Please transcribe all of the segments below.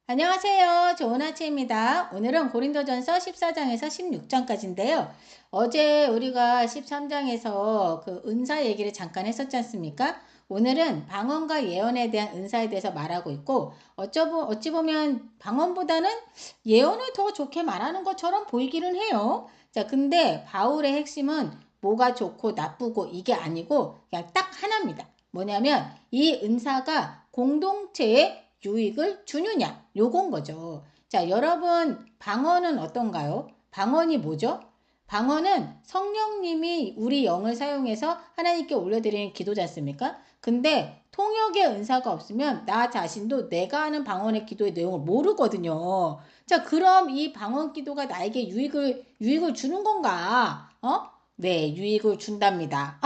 안녕하세요. 좋은 아침입니다. 오늘은 고린도전서 14장에서 16장까지인데요. 어제 우리가 13장에서 그 은사 얘기를 잠깐 했었지 않습니까? 오늘은 방언과 예언에 대한 은사에 대해서 말하고 있고, 어찌 보면 방언보다는 예언을 더 좋게 말하는 것처럼 보이기는 해요. 자, 근데 바울의 핵심은 뭐가 좋고 나쁘고 이게 아니고 그냥 딱 하나입니다. 뭐냐면 이 은사가 공동체에 유익을 주느냐, 요건 거죠. 자, 여러분 방언은 어떤가요? 방언이 뭐죠? 방언은 성령님이 우리 영을 사용해서 하나님께 올려드리는 기도지 않습니까? 근데 통역의 은사가 없으면 나 자신도 내가 하는 방언의 기도의 내용을 모르거든요. 자, 그럼 이 방언 기도가 나에게 유익을 주는 건가? 네, 유익을 준답니다.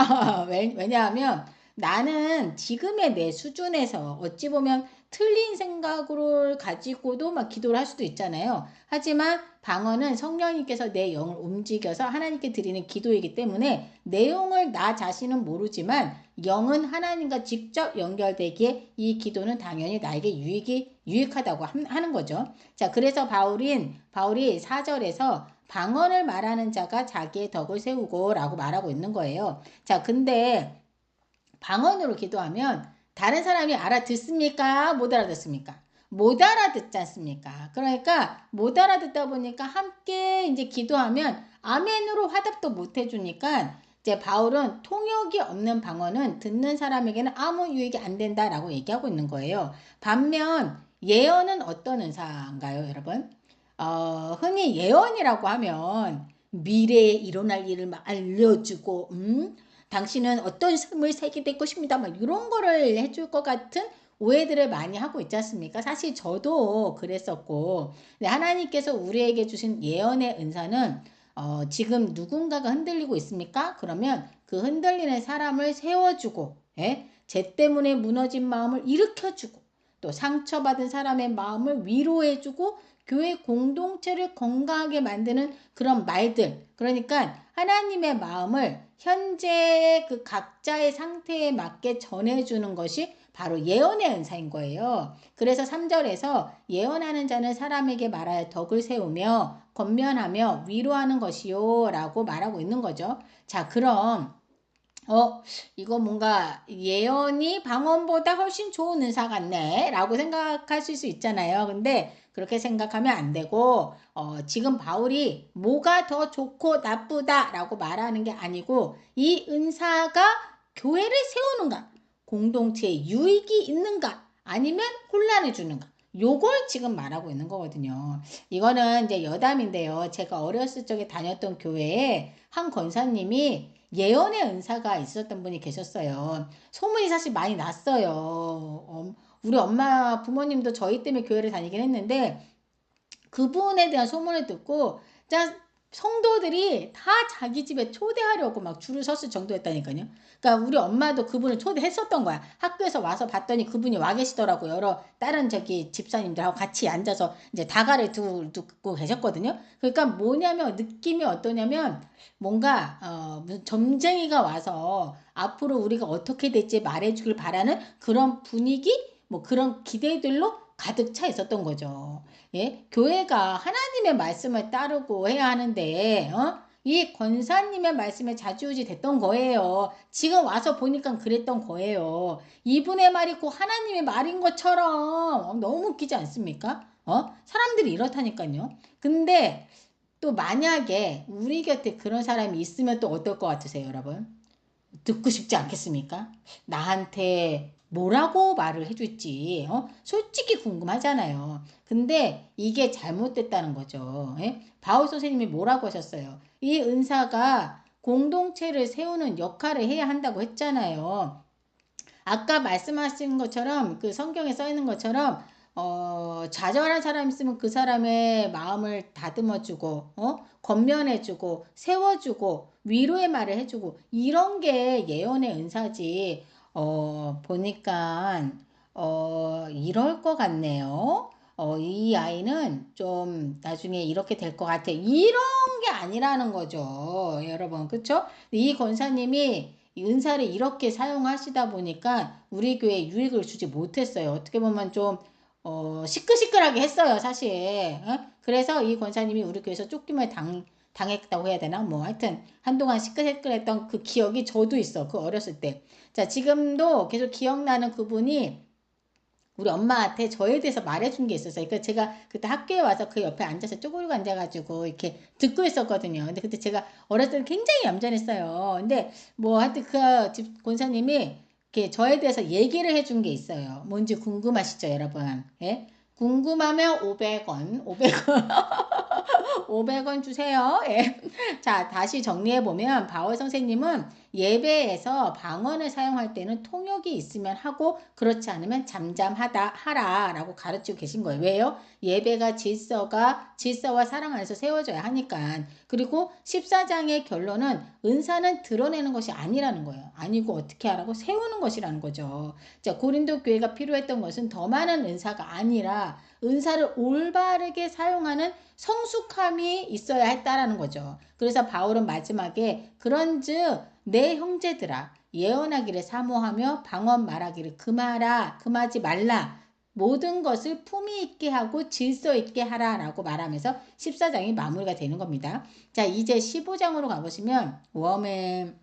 왜냐하면 나는 지금의 내 수준에서 어찌 보면 틀린 생각을 가지고도 막 기도를 할 수도 있잖아요. 하지만 방언은 성령님께서 내 영을 움직여서 하나님께 드리는 기도이기 때문에 내용을 나 자신은 모르지만 영은 하나님과 직접 연결되기에 이 기도는 당연히 나에게 유익하다고 하는 거죠. 자, 그래서 바울이 4절에서 방언을 말하는 자가 자기의 덕을 세우고 라고 말하고 있는 거예요. 자, 근데 방언으로 기도하면 다른 사람이 알아듣습니까? 못 알아듣습니까? 못 알아듣지 않습니까? 그러니까 못 알아듣다 보니까 함께 이제 기도하면 아멘으로 화답도 못 해주니까 이제 바울은 통역이 없는 방언은 듣는 사람에게는 아무 유익이 안 된다라고 얘기하고 있는 거예요. 반면 예언은 어떤 은사인가요, 여러분? 흔히 예언이라고 하면 미래에 일어날 일을 막 알려주고, 당신은 어떤 삶을 살게 될 것입니다. 막 이런 거를 해줄 것 같은 오해들을 많이 하고 있지 않습니까? 사실 저도 그랬었고, 근데 하나님께서 우리에게 주신 예언의 은사는 지금 누군가가 흔들리고 있습니까? 그러면 그 흔들리는 사람을 세워주고, 예? 쟤 때문에 무너진 마음을 일으켜주고, 또 상처받은 사람의 마음을 위로해주고, 교회 공동체를 건강하게 만드는 그런 말들. 그러니까 하나님의 마음을 현재 그 각자의 상태에 맞게 전해주는 것이 바로 예언의 은사인 거예요. 그래서 3절에서 예언하는 자는 사람에게 말하여 덕을 세우며 권면하며 위로하는 것이요 라고 말하고 있는 거죠. 자, 그럼 이거 뭔가 예언이 방언보다 훨씬 좋은 은사 같네 라고 생각하실 수 있잖아요. 근데 그렇게 생각하면 안 되고 지금 바울이 뭐가 더 좋고 나쁘다 라고 말하는 게 아니고 이 은사가 교회를 세우는가, 공동체에 유익이 있는가, 아니면 혼란을 주는가, 요걸 지금 말하고 있는 거거든요. 이거는 이제 여담인데요. 제가 어렸을 적에 다녔던 교회에 한 권사님이 예언의 은사가 있었던 분이 계셨어요. 소문이 사실 많이 났어요. 우리 엄마 부모님도 저희 때문에 교회를 다니긴 했는데 그분에 대한 소문을 듣고 자 성도들이 다 자기 집에 초대하려고 막 줄을 섰을 정도였다니까요. 그러니까 우리 엄마도 그분을 초대했었던 거야. 학교에서 와서 봤더니 그분이 와 계시더라고. 여러 다른 저기 집사님들하고 같이 앉아서 이제 다가를 두고 계셨거든요. 그러니까 뭐냐면 느낌이 어떠냐면 뭔가 무슨 점쟁이가 와서 앞으로 우리가 어떻게 될지 말해주길 바라는 그런 분위기, 뭐 그런 기대들로 가득 차 있었던 거죠. 예? 교회가 하나님의 말씀을 따르고 해야 하는데, 이 권사님의 말씀에 좌지우지 됐던 거예요. 지금 와서 보니까 그랬던 거예요. 이분의 말이 곧 하나님의 말인 것처럼 너무 웃기지 않습니까? 사람들이 이렇다니까요. 근데 또 만약에 우리 곁에 그런 사람이 있으면 또 어떨 것 같으세요, 여러분? 듣고 싶지 않겠습니까? 나한테 뭐라고 말을 해줄지 솔직히 궁금하잖아요. 근데 이게 잘못됐다는 거죠. 예? 바울 선생님이 뭐라고 하셨어요? 이 은사가 공동체를 세우는 역할을 해야 한다고 했잖아요. 아까 말씀하신 것처럼 그 성경에 써 있는 것처럼 좌절한 사람 있으면 그 사람의 마음을 다듬어주고 권면해주고 세워주고 위로의 말을 해주고 이런 게 예언의 은사지. 보니까 이럴 것 같네요. 이 아이는 좀 나중에 이렇게 될 것 같아. 이런 게 아니라는 거죠, 여러분. 그쵸? 이 권사님이 이 은사를 이렇게 사용하시다 보니까 우리 교회에 유익을 주지 못했어요. 어떻게 보면 좀 시끌시끌하게 했어요, 사실. 그래서 이 권사님이 우리 교회에서 쫓김을 당했다고 해야 되나? 뭐 하여튼 한동안 시끌시끌했던 그 기억이 저도 있어. 그 어렸을 때. 자, 지금도 계속 기억나는 그분이 우리 엄마한테 저에 대해서 말해준 게 있었어요. 그러니까 제가 그때 학교에 와서 그 옆에 앉아서 쪼그리고 앉아가지고 이렇게 듣고 있었거든요. 근데 그때 제가 어렸을 때 굉장히 얌전했어요. 근데 뭐 하여튼 그 집 권사님이 이렇게 저에 대해서 얘기를 해준 게 있어요. 뭔지 궁금하시죠, 여러분? 예? 궁금하면 500원, 500원. 500원 주세요. 예. 자, 다시 정리해보면 바울 선생님은 예배에서 방언을 사용할 때는 통역이 있으면 하고 그렇지 않으면 잠잠하다 하라 라고 가르치고 계신 거예요. 왜요? 예배가 질서와 사랑 안에서 세워져야 하니까. 그리고 14장의 결론은 은사는 드러내는 것이 아니라는 거예요. 아니고 어떻게 하라고? 세우는 것이라는 거죠. 자, 고린도 교회가 필요했던 것은 더 많은 은사가 아니라 은사를 올바르게 사용하는 성숙함이 있어야 했다라는 거죠. 그래서 바울은 마지막에 그런즉 내 형제들아 예언하기를 사모하며 방언 말하기를 금하지 말라. 모든 것을 품위 있게 하고 질서 있게 하라라고 말하면서 14장이 마무리가 되는 겁니다. 자, 이제 15장으로 가보시면 어메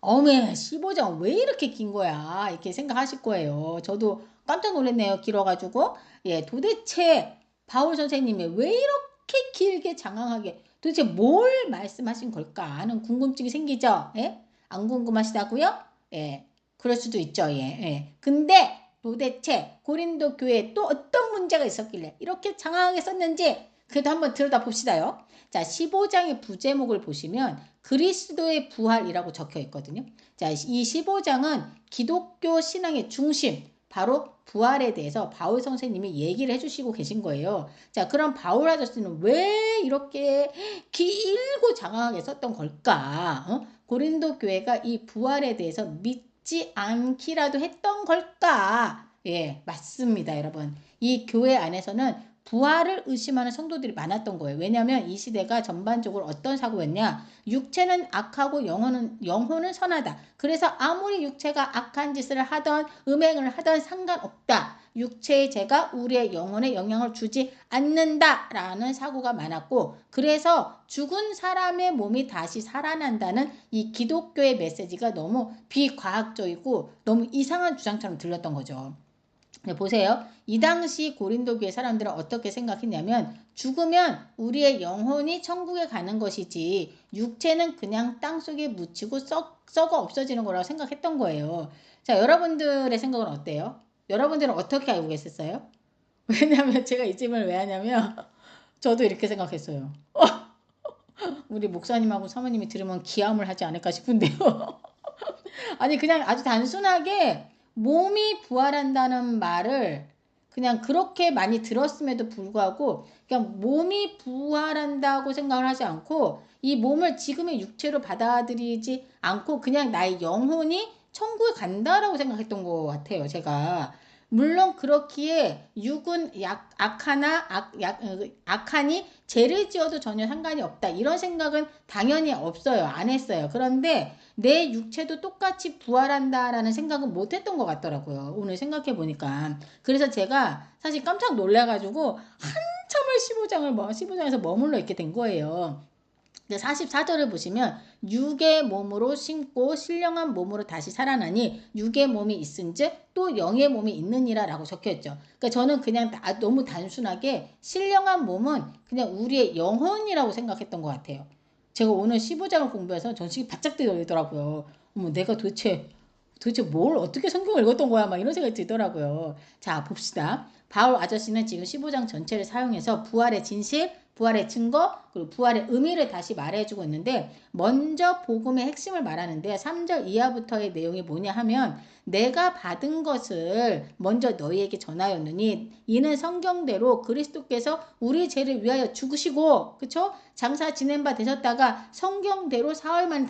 15장 왜 이렇게 긴 거야? 이렇게 생각하실 거예요. 저도 깜짝 놀랐네요. 길어가지고. 예, 도대체 바울 선생님이 왜 이렇게 길게 장황하게 도대체 뭘 말씀하신 걸까 하는 궁금증이 생기죠? 예? 안 궁금하시다고요? 예, 그럴 수도 있죠. 예, 예. 근데 도대체 고린도 교회에 또 어떤 문제가 있었길래 이렇게 장황하게 썼는지 그래도 한번 들여다 봅시다요. 자, 15장의 부제목을 보시면 그리스도의 부활이라고 적혀 있거든요. 자, 이 15장은 기독교 신앙의 중심, 바로 부활에 대해서 바울 선생님이 얘기를 해주시고 계신 거예요. 자, 그럼 바울 아저씨는 왜 이렇게 길고 장황하게 썼던 걸까? 고린도 교회가 이 부활에 대해서 믿지 않기라도 했던 걸까? 예, 맞습니다, 여러분. 이 교회 안에서는 부활을 의심하는 성도들이 많았던 거예요. 왜냐하면 이 시대가 전반적으로 어떤 사고였냐? 육체는 악하고 영혼은 선하다. 그래서 아무리 육체가 악한 짓을 하던 음행을 하던 상관없다. 육체의 죄가 우리의 영혼에 영향을 주지 않는다라는 사고가 많았고, 그래서 죽은 사람의 몸이 다시 살아난다는 이 기독교의 메시지가 너무 비과학적이고 너무 이상한 주장처럼 들렸던 거죠. 네, 보세요. 이 당시 고린도 교회 사람들은 어떻게 생각했냐면 죽으면 우리의 영혼이 천국에 가는 것이지 육체는 그냥 땅속에 묻히고 썩어 없어지는 거라고 생각했던 거예요. 자, 여러분들의 생각은 어때요? 여러분들은 어떻게 알고 계셨어요? 왜냐하면 제가 이 질문을 왜 하냐면 저도 이렇게 생각했어요. 우리 목사님하고 사모님이 들으면 기함을 하지 않을까 싶은데요. 아니 그냥 아주 단순하게 몸이 부활한다는 말을 그냥 그렇게 많이 들었음에도 불구하고 그냥 몸이 부활한다고 생각을 하지 않고 이 몸을 지금의 육체로 받아들이지 않고 그냥 나의 영혼이 천국에 간다라고 생각했던 것 같아요. 제가 물론 그렇기에 육은 악하니 죄를 지어도 전혀 상관이 없다. 이런 생각은 당연히 없어요. 안 했어요. 그런데 내 육체도 똑같이 부활한다라는 생각은 못 했던 것 같더라고요. 오늘 생각해 보니까. 그래서 제가 사실 깜짝 놀라가지고 한참을 15장에서 머물러 있게 된 거예요. 44절을 보시면 육의 몸으로 심고 신령한 몸으로 다시 살아나니 육의 몸이 있은즉 또 영의 몸이 있느니라 라고 적혀있죠. 그러니까 저는 그냥 너무 단순하게 신령한 몸은 그냥 우리의 영혼이라고 생각했던 것 같아요. 제가 오늘 15장을 공부해서 정신이 바짝 들더라고요. 어머, 내가 도대체 뭘 어떻게 성경을 읽었던 거야? 막 이런 생각이 들더라고요. 자, 봅시다. 바울 아저씨는 지금 15장 전체를 사용해서 부활의 진실, 부활의 증거, 그리고 부활의 의미를 다시 말해주고 있는데 먼저 복음의 핵심을 말하는데 3절 이하부터의 내용이 뭐냐 하면 내가 받은 것을 먼저 너희에게 전하였느니 이는 성경대로 그리스도께서 우리 죄를 위하여 죽으시고 그쵸? 장사 지낸 바 되셨다가 성경대로 사흘 만에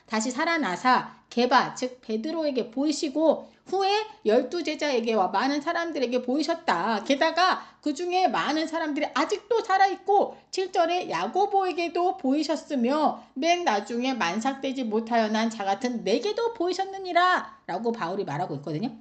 다시 살아나사 게바 즉 베드로에게 보이시고 후에 12제자에게와 많은 사람들에게 보이셨다. 게다가 그 중에 많은 사람들이 아직도 살아있고 7절에 야고보에게도 보이셨으며 맨 나중에 만삭되지 못하여 난 자 같은 내게도 보이셨느니라 라고 바울이 말하고 있거든요.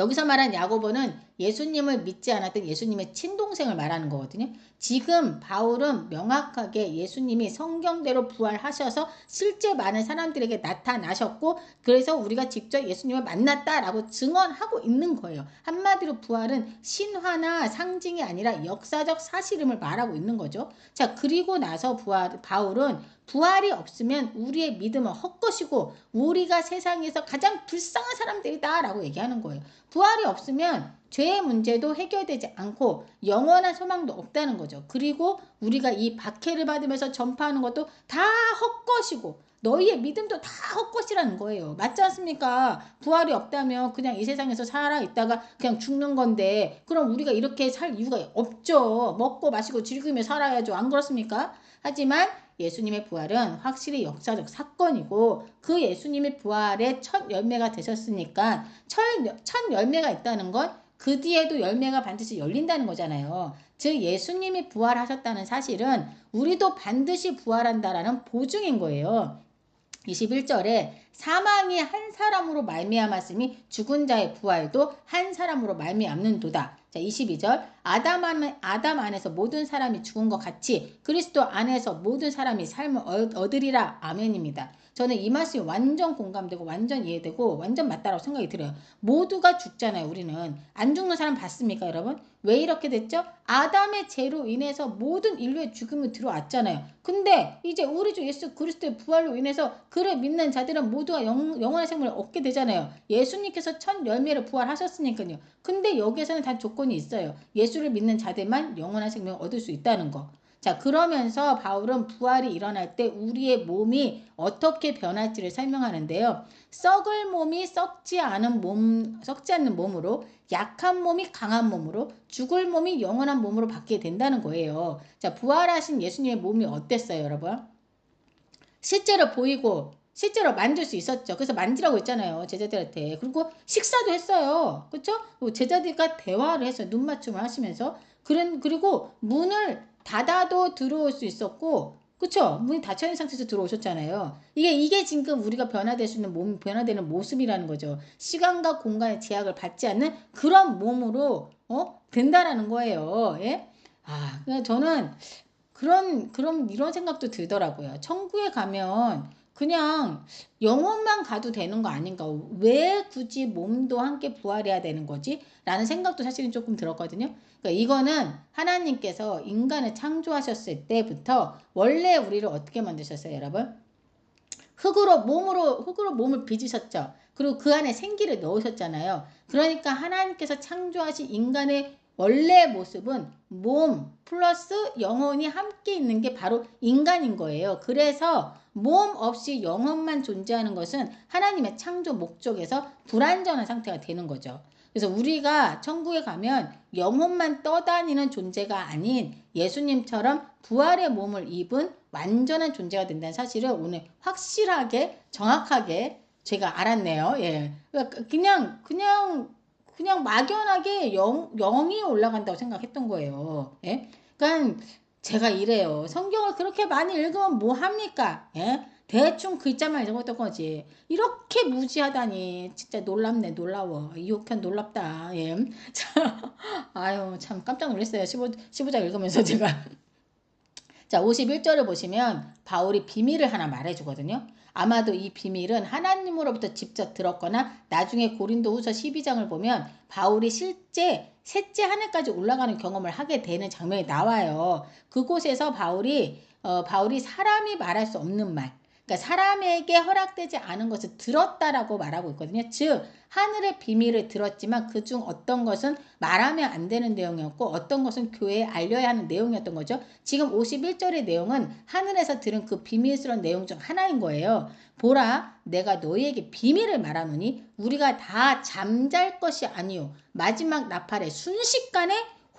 여기서 말한 야고보는 예수님을 믿지 않았던 예수님의 친동생을 말하는 거거든요. 지금 바울은 명확하게 예수님이 성경대로 부활하셔서 실제 많은 사람들에게 나타나셨고 그래서 우리가 직접 예수님을 만났다라고 증언하고 있는 거예요. 한마디로 부활은 신화나 상징이 아니라 역사적 사실임을 말하고 있는 거죠. 자, 그리고 나서 바울은 부활이 없으면 우리의 믿음은 헛것이고 우리가 세상에서 가장 불쌍한 사람들이다 라고 얘기하는 거예요. 부활이 없으면 죄의 문제도 해결되지 않고 영원한 소망도 없다는 거죠. 그리고 우리가 이 박해를 받으면서 전파하는 것도 다 헛것이고 너희의 믿음도 다 헛것이라는 거예요. 맞지 않습니까? 부활이 없다면 그냥 이 세상에서 살아있다가 그냥 죽는 건데 그럼 우리가 이렇게 살 이유가 없죠. 먹고 마시고 즐기며 살아야죠. 안 그렇습니까? 하지만 예수님의 부활은 확실히 역사적 사건이고 그 예수님의 부활의 첫 열매가 되셨으니까 첫 열매가 있다는 건 그 뒤에도 열매가 반드시 열린다는 거잖아요. 즉 예수님이 부활하셨다는 사실은 우리도 반드시 부활한다라는 보증인 거예요. 21절에 사망이 한 사람으로 말미암았으니 죽은 자의 부활도 한 사람으로 말미암는도다. 자, 22절 아담 안에서 모든 사람이 죽은 것 같이 그리스도 안에서 모든 사람이 삶을 얻으리라. 아멘입니다. 저는 이 말씀이 완전 공감되고 완전 이해되고 완전 맞다라고 생각이 들어요. 모두가 죽잖아요. 우리는. 안 죽는 사람 봤습니까 여러분? 왜 이렇게 됐죠? 아담의 죄로 인해서 모든 인류의 죽음이 들어왔잖아요. 근데 이제 우리 주 예수 그리스도의 부활로 인해서 그를 믿는 자들은 모두가 영원한 생명을 얻게 되잖아요. 예수님께서 첫 열매를 부활하셨으니까요. 근데 여기에서는 단 조건이 있어요. 예수를 믿는 자들만 영원한 생명을 얻을 수 있다는 거. 자, 그러면서 바울은 부활이 일어날 때 우리의 몸이 어떻게 변할지를 설명하는데요. 썩을 몸이 썩지 않는 몸으로, 약한 몸이 강한 몸으로, 죽을 몸이 영원한 몸으로 바뀌게 된다는 거예요. 자, 부활하신 예수님의 몸이 어땠어요, 여러분? 실제로 보이고 실제로 만질 수 있었죠. 그래서 만지라고 했잖아요. 제자들한테. 그리고 식사도 했어요. 그렇죠? 제자들과 대화를 했어요. 눈 맞춤을 하시면서. 그리고 문을 닫아도 들어올 수 있었고 그렇죠? 문이 닫혀 있는 상태에서 들어오셨잖아요. 이게 지금 우리가 변화될 수 있는 변화되는 모습이라는 거죠. 시간과 공간의 제약을 받지 않는 그런 몸으로 된다라는 거예요. 예? 저는 이런 생각도 들더라고요. 천국에 가면 그냥 영혼만 가도 되는 거 아닌가? 왜 굳이 몸도 함께 부활해야 되는 거지? 라는 생각도 사실은 조금 들었거든요. 그러니까 이거는 하나님께서 인간을 창조하셨을 때부터 원래 우리를 어떻게 만드셨어요, 여러분? 흙으로 몸을 빚으셨죠. 그리고 그 안에 생기를 넣으셨잖아요. 그러니까 하나님께서 창조하신 인간의 원래 모습은 몸 플러스 영혼이 함께 있는 게 바로 인간인 거예요. 그래서 몸 없이 영혼만 존재하는 것은 하나님의 창조 목적에서 불완전한 상태가 되는 거죠. 그래서 우리가 천국에 가면 영혼만 떠다니는 존재가 아닌 예수님처럼 부활의 몸을 입은 완전한 존재가 된다는 사실을 오늘 확실하게 정확하게 제가 알았네요. 예. 그냥 막연하게 영이 올라간다고 생각했던 거예요. 예? 그러니까 제가 이래요. 성경을 그렇게 많이 읽으면 뭐 합니까? 예? 대충 글자만 읽었던 거지. 이렇게 무지하다니 진짜 놀랍네. 놀라워. 이호편 놀랍다. 예. 아유 참 깜짝 놀랐어요. 15장 읽으면서 제가. 자, 51절을 보시면 바울이 비밀을 하나 말해주거든요. 아마도 이 비밀은 하나님으로부터 직접 들었거나 나중에 고린도후서 12장을 보면 바울이 실제 셋째 하늘까지 올라가는 경험을 하게 되는 장면이 나와요. 그곳에서 바울이 사람이 말할 수 없는 말, 그러니까 사람에게 허락되지 않은 것을 들었다라고 말하고 있거든요. 즉 하늘의 비밀을 들었지만 그중 어떤 것은 말하면 안 되는 내용이었고 어떤 것은 교회에 알려야 하는 내용이었던 거죠. 지금 51절의 내용은 하늘에서 들은 그 비밀스러운 내용 중 하나인 거예요. 보라 내가 너희에게 비밀을 말하노니 우리가 다 잠잘 것이 아니요 마지막 나팔에 순식간에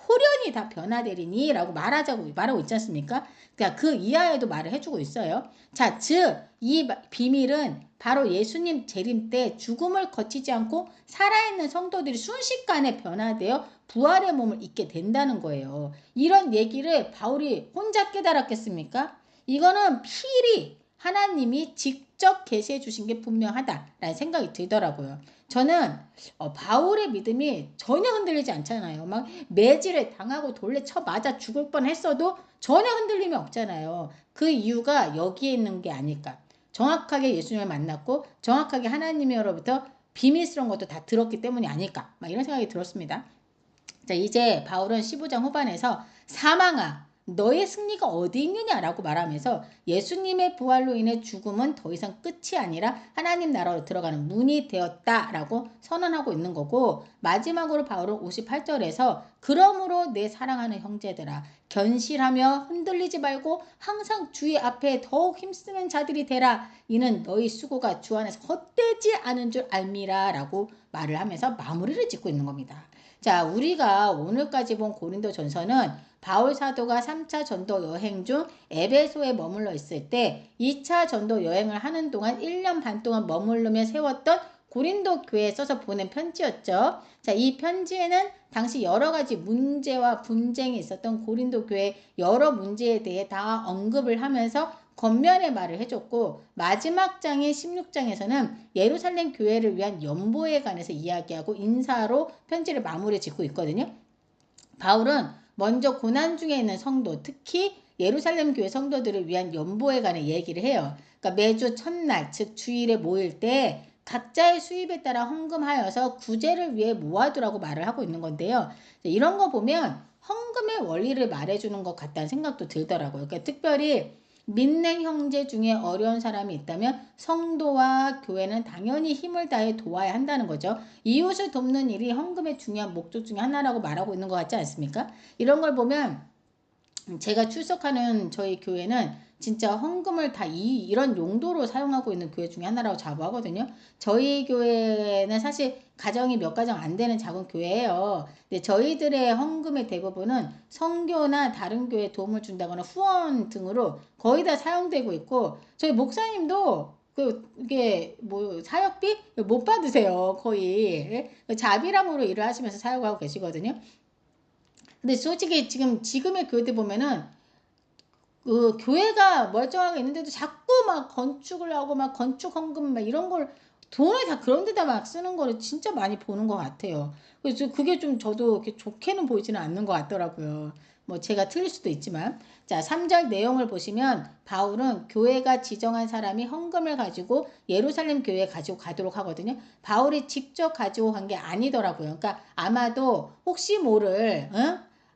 호련히 다 변화되리니 라고 말하고 있지 않습니까? 그러니까 그 이하에도 말을 해주고 있어요. 자, 즉 이 비밀은 바로 예수님 재림 때 죽음을 거치지 않고 살아있는 성도들이 순식간에 변화되어 부활의 몸을 입게 된다는 거예요. 이런 얘기를 바울이 혼자 깨달았겠습니까? 이거는 필히 하나님이 직접 계시해 주신 게 분명하다라는 생각이 들더라고요. 저는 바울의 믿음이 전혀 흔들리지 않잖아요. 막 매질을 당하고 돌래 쳐 맞아 죽을 뻔했어도 전혀 흔들림이 없잖아요. 그 이유가 여기에 있는 게 아닐까. 정확하게 예수님을 만났고 정확하게 하나님으로부터 비밀스러운 것도 다 들었기 때문이 아닐까. 막 이런 생각이 들었습니다. 자, 이제 바울은 15장 후반에서 사망아 너의 승리가 어디 있느냐라고 말하면서 예수님의 부활로 인해 죽음은 더 이상 끝이 아니라 하나님 나라로 들어가는 문이 되었다라고 선언하고 있는 거고, 마지막으로 바울은 58절에서 그러므로 내 사랑하는 형제들아 견실하며 흔들리지 말고 항상 주의 앞에 더욱 힘쓰는 자들이 되라. 이는 너희 수고가 주 안에서 헛되지 않은 줄 알미라 라고 말을 하면서 마무리를 짓고 있는 겁니다. 자, 우리가 오늘까지 본 고린도전서는 바울 사도가 3차 전도 여행 중 에베소에 머물러 있을 때 2차 전도 여행을 하는 동안 1년 반 동안 머무르며 세웠던 고린도 교회에 써서 보낸 편지였죠. 자, 이 편지에는 당시 여러 가지 문제와 분쟁이 있었던 고린도 교회 여러 문제에 대해 다 언급을 하면서 겉면의 말을 해줬고, 마지막 장인 16장에서는 예루살렘 교회를 위한 연보에 관해서 이야기하고 인사로 편지를 마무리 짓고 있거든요. 바울은 먼저 고난 중에 있는 성도, 특히 예루살렘 교회 성도들을 위한 연보에 관해 얘기를 해요. 그러니까 매주 첫날, 즉 주일에 모일 때 각자의 수입에 따라 헌금하여서 구제를 위해 모아두라고 말을 하고 있는 건데요. 이런 거 보면 헌금의 원리를 말해주는 것 같다는 생각도 들더라고요. 그러니까 특별히 믿는 형제 중에 어려운 사람이 있다면 성도와 교회는 당연히 힘을 다해 도와야 한다는 거죠. 이웃을 돕는 일이 헌금의 중요한 목적 중에 하나라고 말하고 있는 것 같지 않습니까? 이런 걸 보면 제가 출석하는 저희 교회는 진짜 헌금을 다 이런 용도로 사용하고 있는 교회 중에 하나라고 자부하거든요. 저희 교회는 사실 가정이 몇 가정 안 되는 작은 교회예요. 근데 저희들의 헌금의 대부분은 선교나 다른 교회에 도움을 준다거나 후원 등으로 거의 다 사용되고 있고, 저희 목사님도 이게 뭐 사역비 못 받으세요. 거의 자비랑으로 일을 하시면서 사용하고 계시거든요. 근데 솔직히 지금의 교회들 보면은 그 교회가 멀쩡하게 있는데도 자꾸 막 건축을 하고 막 건축 헌금 막 이런 걸 돈을 다 그런 데다 막 쓰는 거를 진짜 많이 보는 것 같아요. 그래서 그게 좀 저도 이렇게 좋게는 보이지는 않는 것 같더라고요. 뭐 제가 틀릴 수도 있지만. 자, 3절 내용을 보시면 바울은 교회가 지정한 사람이 헌금을 가지고 예루살렘 교회에 가지고 가도록 하거든요. 바울이 직접 가지고 간 게 아니더라고요. 그러니까 아마도 혹시 모를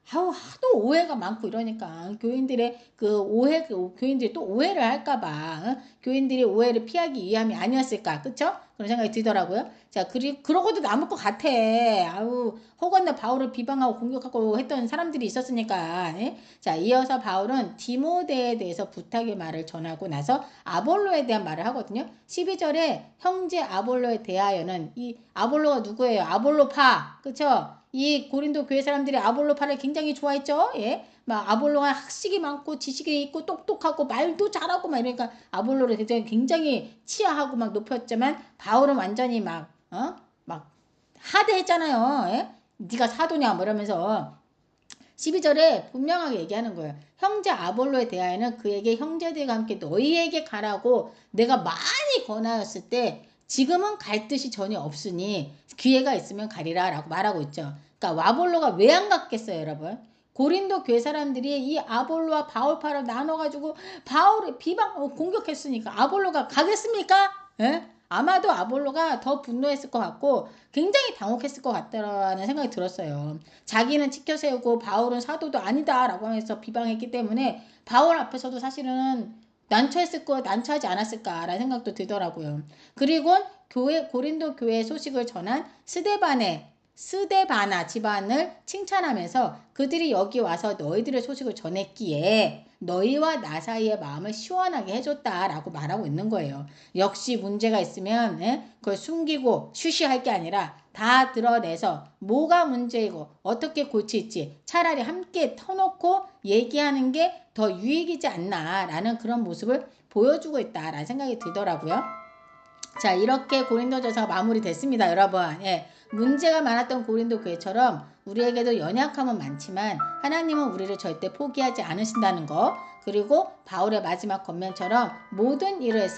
하도 오해가 많고 이러니까 교인들의 그 오해, 교인들이 또 오해를 할까봐 교인들이 오해를 피하기 위함이 아니었을까, 그쵸? 그런 생각이 들더라고요. 자, 그러고도 남을 것 같아. 아우, 혹은 바울을 비방하고 공격하고 했던 사람들이 있었으니까. 예? 자, 이어서 바울은 디모데에 대해서 부탁의 말을 전하고 나서 아볼로에 대한 말을 하거든요. 12절에 형제 아볼로에 대하여는, 이 아볼로가 누구예요? 아볼로파, 그쵸? 이 고린도 교회 사람들이 아볼로파를 굉장히 좋아했죠. 예. 막 아볼로가 학식이 많고 지식이 있고 똑똑하고 말도 잘하고 막 이러니까 아볼로를 굉장히 치하하고 막 높였지만, 바울은 완전히 막 하대했잖아요. 예? 네가 사도냐 뭐 이러면서 12절에 분명하게 얘기하는 거예요. 형제 아볼로에 대하여는 그에게 형제들과 함께 너희에게 가라고 내가 많이 권하였을 때 지금은 갈 뜻이 전혀 없으니 기회가 있으면 가리라 라고 말하고 있죠. 그러니까 아볼로가 왜 안 갔겠어요, 여러분? 고린도 교회 사람들이 이 아볼로와 바울파를 나눠가지고 바울을 공격했으니까 아볼로가 가겠습니까? 예? 아마도 아볼로가 더 분노했을 것 같고 굉장히 당혹했을 것 같다는 생각이 들었어요. 자기는 지켜 세우고 바울은 사도도 아니다 라고 하면서 비방했기 때문에 바울 앞에서도 사실은 난처하지 않았을까라는 생각도 들더라고요. 그리고 고린도 교회 소식을 전한 스데바나 집안을 칭찬하면서 그들이 여기 와서 너희들의 소식을 전했기에 너희와 나 사이의 마음을 시원하게 해줬다라고 말하고 있는 거예요. 역시 문제가 있으면 그걸 숨기고 쉬쉬할 게 아니라 다 드러내서 뭐가 문제이고 어떻게 고칠지 차라리 함께 터놓고 얘기하는 게 더 유익이지 않나라는 그런 모습을 보여주고 있다라는 생각이 들더라고요. 자, 이렇게 고린도전서가 마무리됐습니다, 여러분. 예, 문제가 많았던 고린도 교회처럼 우리에게도 연약함은 많지만 하나님은 우리를 절대 포기하지 않으신다는 거, 그리고 바울의 마지막 권면처럼 모든 일을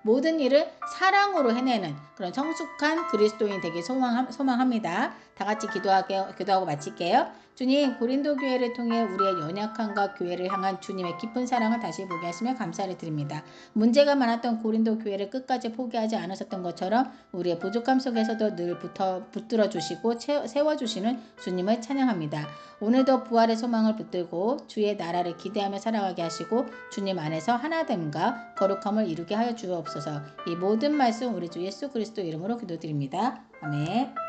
모든 일을 사랑으로 해내는 그런 성숙한 그리스도인 되길 소망합니다. 다 같이 기도하고 마칠게요. 주님, 고린도 교회를 통해 우리의 연약함과 교회를 향한 주님의 깊은 사랑을 다시 보게 하시며 감사를 드립니다. 문제가 많았던 고린도 교회를 끝까지 포기하지 않으셨던 것처럼 우리의 부족함 속에서도 늘 붙들어 주시고 세워주시는 주님을 찬양합니다. 오늘도 부활의 소망을 붙들고 주의 나라를 기대하며 살아가게 하시고 주님 안에서 하나됨과 거룩함을 이루게 하여 주옵소서. 이 모든 말씀 우리 주 예수 그리스도 이름으로 기도드립니다. 아멘.